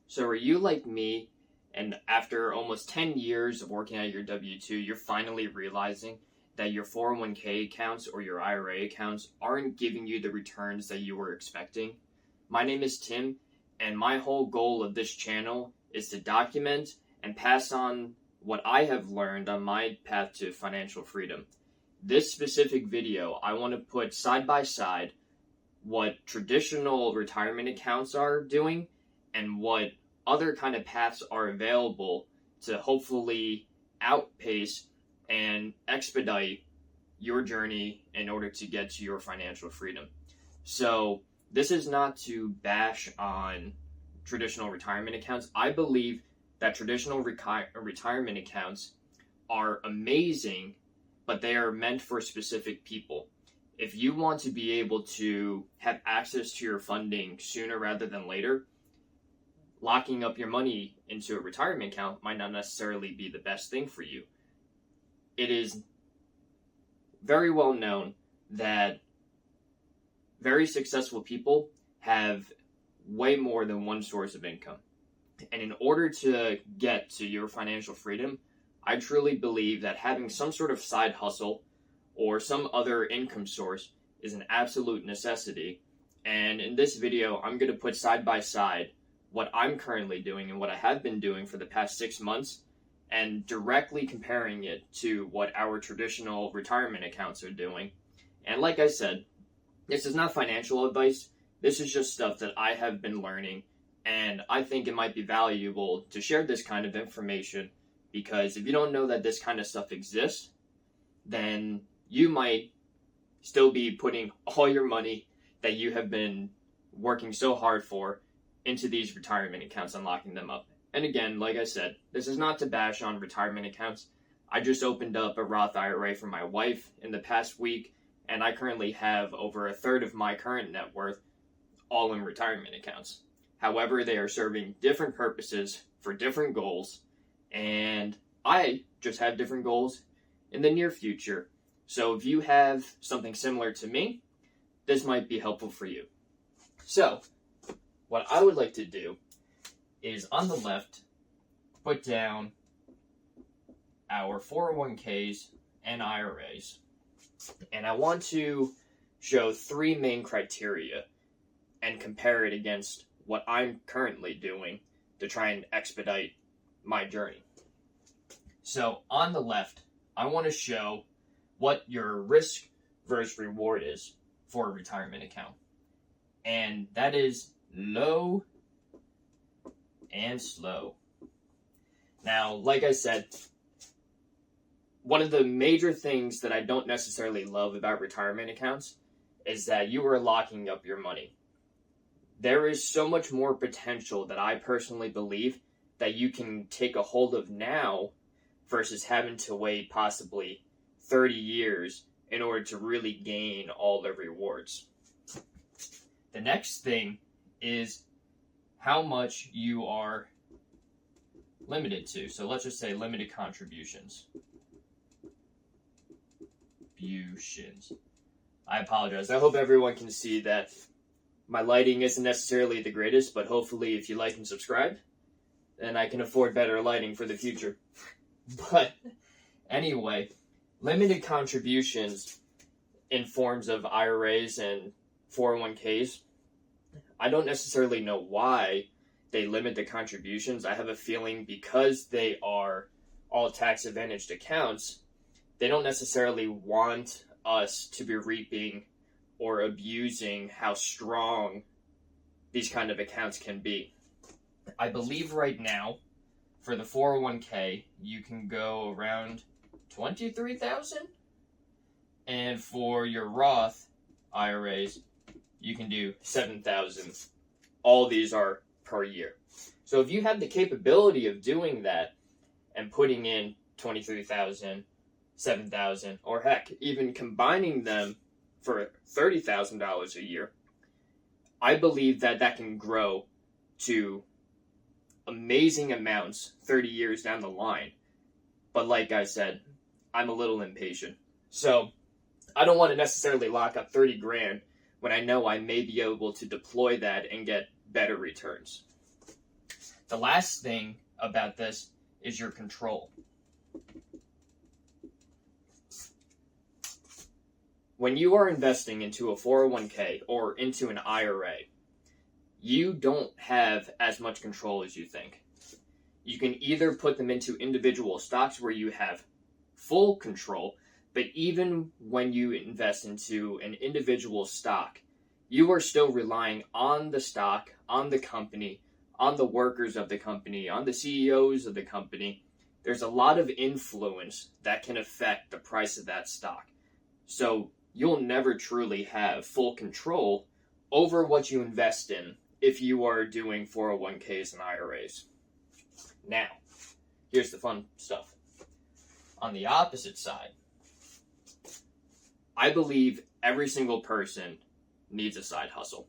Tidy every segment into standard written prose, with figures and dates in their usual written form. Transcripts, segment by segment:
So are you like me, and after almost 10 years of working at your W-2, you're finally realizing that your 401k accounts or your IRA accounts aren't giving you the returns that you were expecting? My name is Tim, and my whole goal of this channel is to document and pass on what I have learned on my path to financial freedom. This specific video, I want to put side by side what traditional retirement accounts are doing and what other kind of paths are available to hopefully outpace and expedite your journey in order to get to your financial freedom. So this is not to bash on traditional retirement accounts. I believe that traditional retirement accounts are amazing, but they are meant for specific people. If you want to be able to have access to your funding sooner rather than later, locking up your money into a retirement account might not necessarily be the best thing for you. It is very well known that very successful people have way more than one source of income. And in order to get to your financial freedom, I truly believe that having some sort of side hustle or some other income source is an absolute necessity. And in this video, I'm going to put side by side what I'm currently doing and what I have been doing for the past 6 months, and directly comparing it to what our traditional retirement accounts are doing. And like I said, this is not financial advice. This is just stuff that I have been learning, and I think it might be valuable to share this kind of information, because if you don't know that this kind of stuff exists, then you might still be putting all your money that you have been working so hard for into these retirement accounts and locking them up. And again, like I said, this is not to bash on retirement accounts. I just opened up a Roth IRA for my wife in the past week, and I currently have over a third of my current net worth all in retirement accounts. However, they are serving different purposes for different goals, and I just have different goals in the near future. So if you have something similar to me, this might be helpful for you. So what I would like to do is on the left, put down our 401ks and IRAs. And I want to show 3 main criteria and compare it against what I'm currently doing to try and expedite my journey. So on the left, I want to show what your risk versus reward is for a retirement account. And that is low and slow. Now, like I said, one of the major things that I don't necessarily love about retirement accounts is that you are locking up your money. There is so much more potential that I personally believe that you can take a hold of now versus having to wait possibly 30 years in order to really gain all the rewards. The next thing is how much you are limited to. So let's just say limited contributions. I apologize. I hope everyone can see that my lighting isn't necessarily the greatest, but hopefully if you like and subscribe, then I can afford better lighting for the future. But anyway, limited contributions in forms of IRAs and 401ks, I don't necessarily know why they limit the contributions. I have a feeling because they are all tax-advantaged accounts, they don't necessarily want us to be reaping or abusing how strong these kind of accounts can be. I believe right now, for the 401k, you can go around 23,000, and for your Roth IRAs, you can do 7,000. All these are per year. So if you have the capability of doing that and putting in 23,000, 7,000, or heck, even combining them for $30,000 a year, I believe that that can grow to amazing amounts 30 years down the line. But like I said, I'm a little impatient. So I don't want to necessarily lock up 30 grand when I know I may be able to deploy that and get better returns. The last thing about this is your control. When you are investing into a 401k or into an IRA, you don't have as much control as you think. You can either put them into individual stocks where you have full control, but even when you invest into an individual stock, you are still relying on the stock, on the company, on the workers of the company, on the CEOs of the company. There's a lot of influence that can affect the price of that stock. So you'll never truly have full control over what you invest in if you are doing 401ks and IRAs. Now, here's the fun stuff. On the opposite side, I believe every single person needs a side hustle.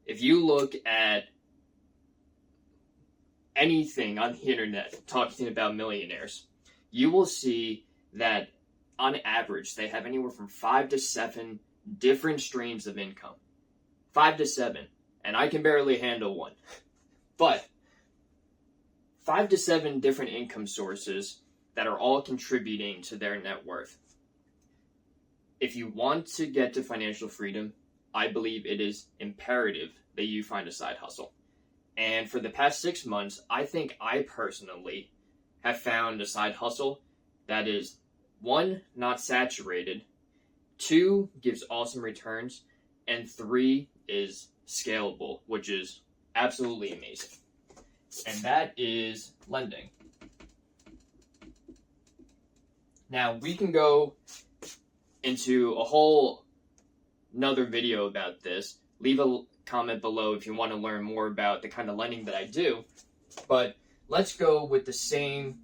If you look at anything on the internet talking about millionaires, you will see that on average they have anywhere from 5 to 7 different streams of income. 5 to 7, and I can barely handle one. But 5 to 7 different income sources that are all contributing to their net worth. If you want to get to financial freedom, I believe it is imperative that you find a side hustle. And for the past 6 months, I think I personally have found a side hustle that is, 1, not saturated, 2, gives awesome returns, and 3, is scalable, which is absolutely amazing. And that is lending. Now, we can go into a whole another video about this. Leave a comment below if you want to learn more about the kind of lending that I do. But let's go with the same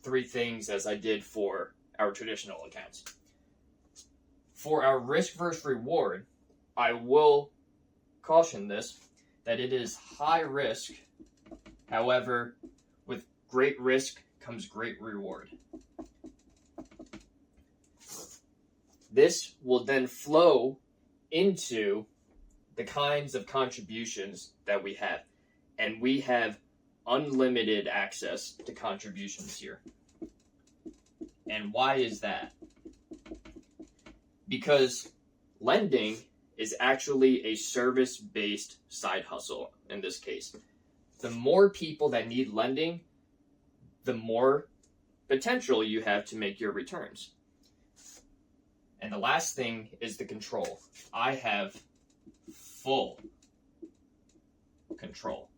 3 things as I did for our traditional accounts. For our risk versus reward, I will caution this, that it is high risk. However, with great risk comes great reward. This will then flow into the kinds of contributions that we have. And we have unlimited access to contributions here. And why is that? Because lending is actually a service-based side hustle in this case. The more people that need lending, the more potential you have to make your returns. And the last thing is the control. I have full control.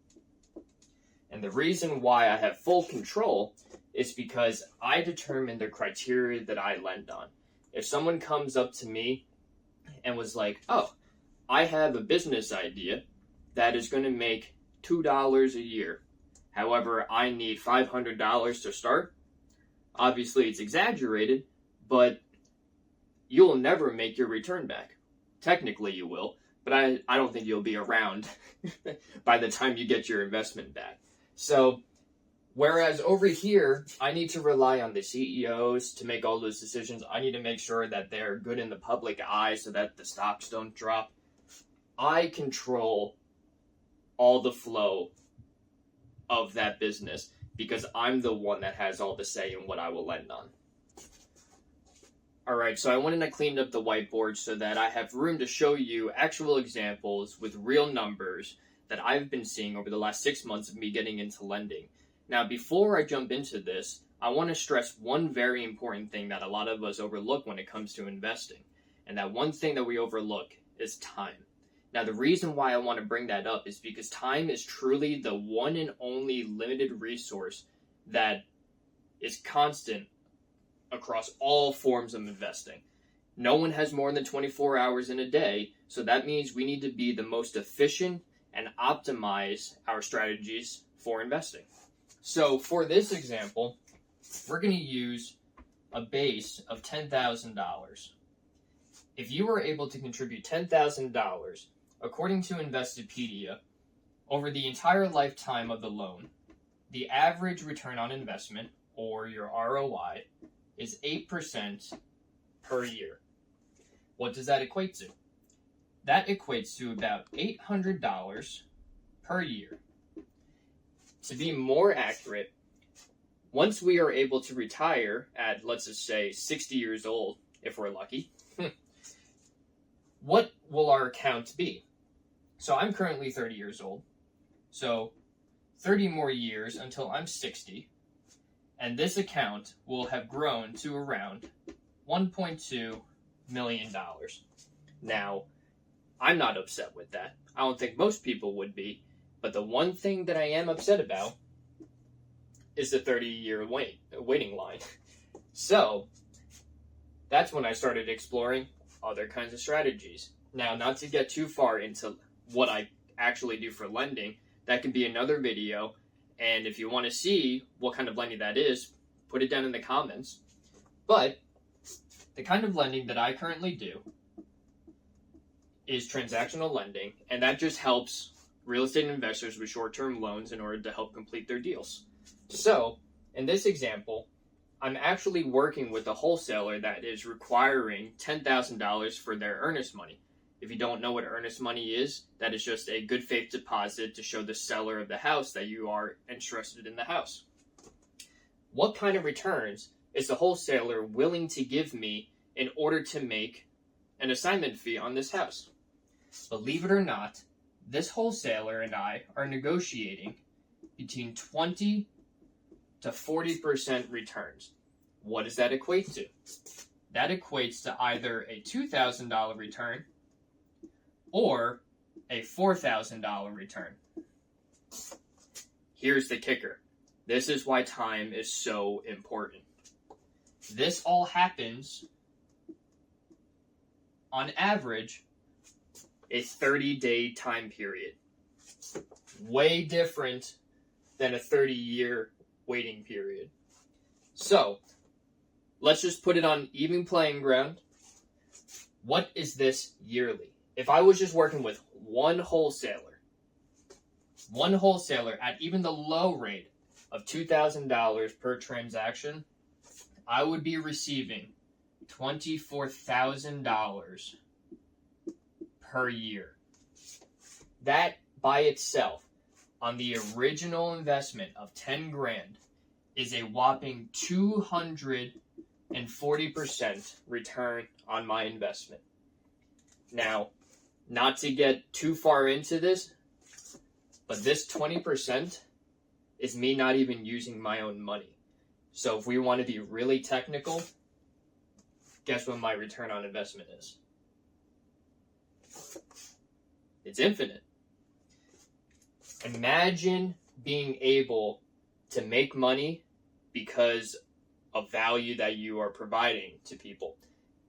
And the reason why I have full control is because I determine the criteria that I lend on. If someone comes up to me and was like, oh, I have a business idea that is going to make $2 a year. However, I need $500 to start. Obviously, it's exaggerated, but you'll never make your return back. Technically, you will, but I don't think you'll be around by the time you get your investment back. So, whereas over here, I need to rely on the CEOs to make all those decisions. I need to make sure that they're good in the public eye so that the stocks don't drop. I control all the flow of that business because I'm the one that has all the say in what I will lend on. Alright, so I went and I cleaned up the whiteboard so that I have room to show you actual examples with real numbers that I've been seeing over the last 6 months of me getting into lending. Now, before I jump into this, I want to stress one very important thing that a lot of us overlook when it comes to investing. And that one thing that we overlook is time. Now, the reason why I want to bring that up is because time is truly the one and only limited resource that is constant across all forms of investing. No one has more than 24 hours in a day, so that means we need to be the most efficient and optimize our strategies for investing. So for this example, we're going to use a base of $10,000. If you were able to contribute $10,000, according to Investopedia, over the entire lifetime of the loan, the average return on investment, or your ROI, is 8% per year. What does that equate to? That equates to about $800 per year. to be more accurate, once we are able to retire at, let's just say, 60 years old, if we're lucky, what will our account be? So I'm currently 30 years old. So 30 more years until I'm 60. And this account will have grown to around $1.2 million. Now, I'm not upset with that. I don't think most people would be. But the one thing that I am upset about is the 30-year waiting line. So, that's when I started exploring other kinds of strategies. Now, not to get too far into what I actually do for lending, that can be another video. And if you want to see what kind of lending that is, put it down in the comments. But the kind of lending that I currently do is transactional lending, and that just helps real estate investors with short-term loans in order to help complete their deals. So, in this example, I'm actually working with a wholesaler that is requiring $10,000 for their earnest money. If you don't know what earnest money is, that is just a good faith deposit to show the seller of the house that you are interested in the house. What kind of returns is the wholesaler willing to give me in order to make an assignment fee on this house? Believe it or not, this wholesaler and I are negotiating between 20 to 40% returns. What does that equate to? That equates to either a $2,000 return or a $4,000 return. Here's the kicker. This is why time is so important. This all happens, on average, a 30-day time period. Way different than a 30-year waiting period. So, let's just put it on even playing ground. What is this yearly? If I was just working with one wholesaler at even the low rate of $2,000 per transaction, I would be receiving $24,000 per year. That by itself, on the original investment of 10 grand, is a whopping 240% return on my investment. Now, not to get too far into this, but this 20% is me not even using my own money. So if we want to be really technical, guess what my return on investment is? It's infinite. Imagine being able to make money because of value that you are providing to people.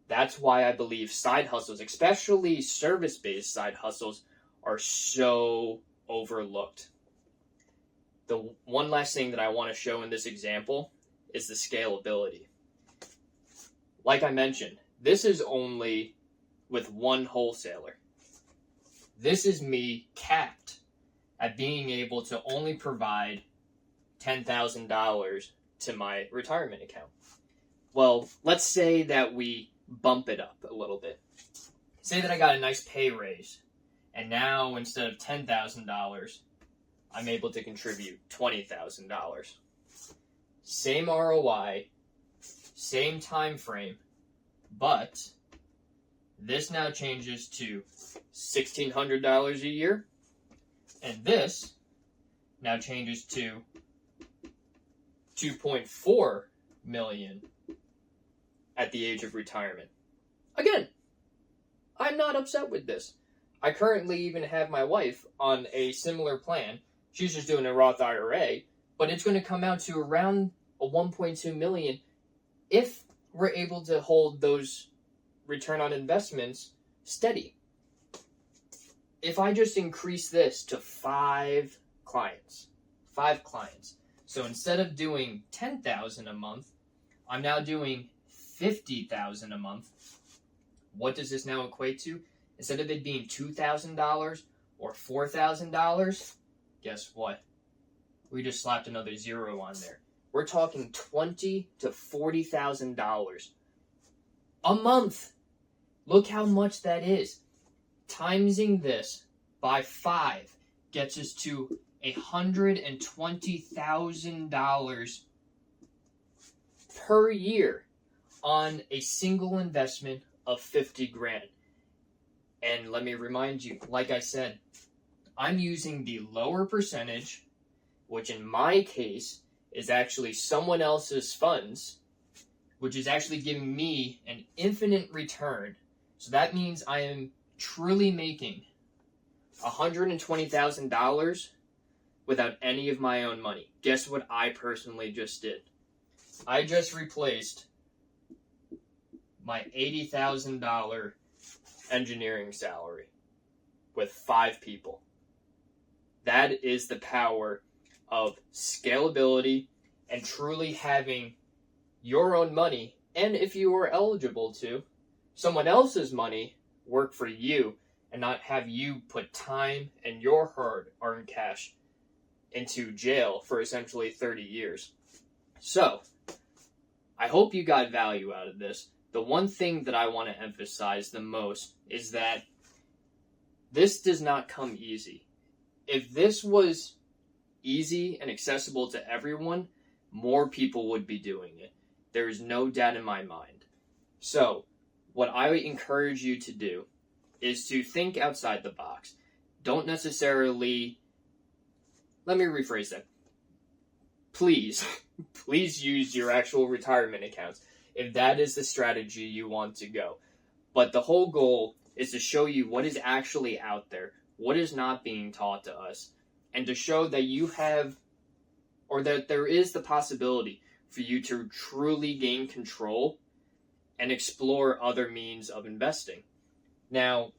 That's why I believe side hustles, especially service-based side hustles, are so overlooked. The one last thing that I want to show in this example is the scalability. Like I mentioned, this is only with one wholesaler. This is me capped at being able to only provide $10,000 to my retirement account. Well, let's say that we bump it up a little bit. Say that I got a nice pay raise, and now instead of $10,000, I'm able to contribute $20,000. Same ROI, same time frame, but this now changes to $1,600 a year, and this now changes to $2.4 million at the age of retirement. Again, I'm not upset with this. I currently even have my wife on a similar plan. She's just doing a Roth IRA, but it's going to come out to around a $1.2 million if we're able to hold those return on investments steady. If I just increase this to 5 clients, so instead of doing $10,000 a month, I'm now doing $50,000 a month. What does this now equate to? Instead of it being $2,000 or $4,000, guess what? We just slapped another zero on there. We're talking $20,000 to $40,000 a month. Look how much that is. Timesing this by 5 gets us to $120,000 per year on a single investment of 50 grand. And let me remind you, like I said, I'm using the lower percentage, which in my case is actually someone else's funds, which is actually giving me an infinite return. So that means I am truly making $120,000 without any of my own money. Guess what I personally just did? I just replaced my $80,000 engineering salary with 5 people. That is the power of scalability and truly having your own money, and if you are eligible to, someone else's money work for you and not have you put time and your hard-earned cash into jail for essentially 30 years. So, I hope you got value out of this. The one thing that I want to emphasize the most is that this does not come easy. If this was easy and accessible to everyone, more people would be doing it. There is no doubt in my mind. So, what I encourage you to do is to think outside the box. Don't necessarily... Let me rephrase that. Please use your actual retirement accounts if that is the strategy you want to go. But the whole goal is to show you what is actually out there, what is not being taught to us, and to show that you have, or that there is the possibility for you to truly gain control and explore other means of investing. Now,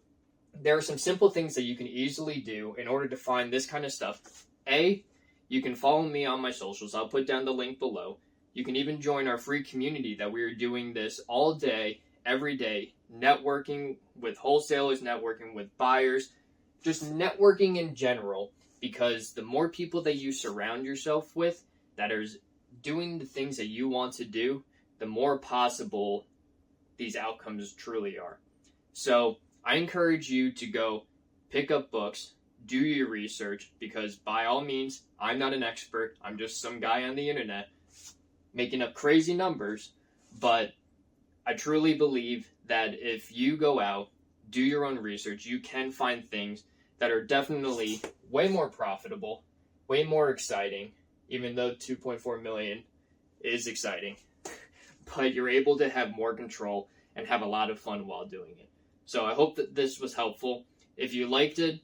there are some simple things that you can easily do in order to find this kind of stuff. A, you can follow me on my socials. I'll put down the link below. You can even join our free community that we are doing this all day, every day, networking with wholesalers, networking with buyers, just networking in general, because the more people that you surround yourself with that are doing the things that you want to do, the more possible these outcomes truly are. So I encourage you to go pick up books, do your research, because by all means, I'm not an expert. I'm just some guy on the internet making up crazy numbers, but I truly believe that if you go out, do your own research, you can find things that are definitely way more profitable, way more exciting, even though 2.4 million is exciting, but you're able to have more control and have a lot of fun while doing it. So I hope that this was helpful. If you liked it,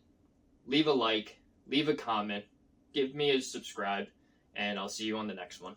leave a like, leave a comment, give me a subscribe, and I'll see you on the next one.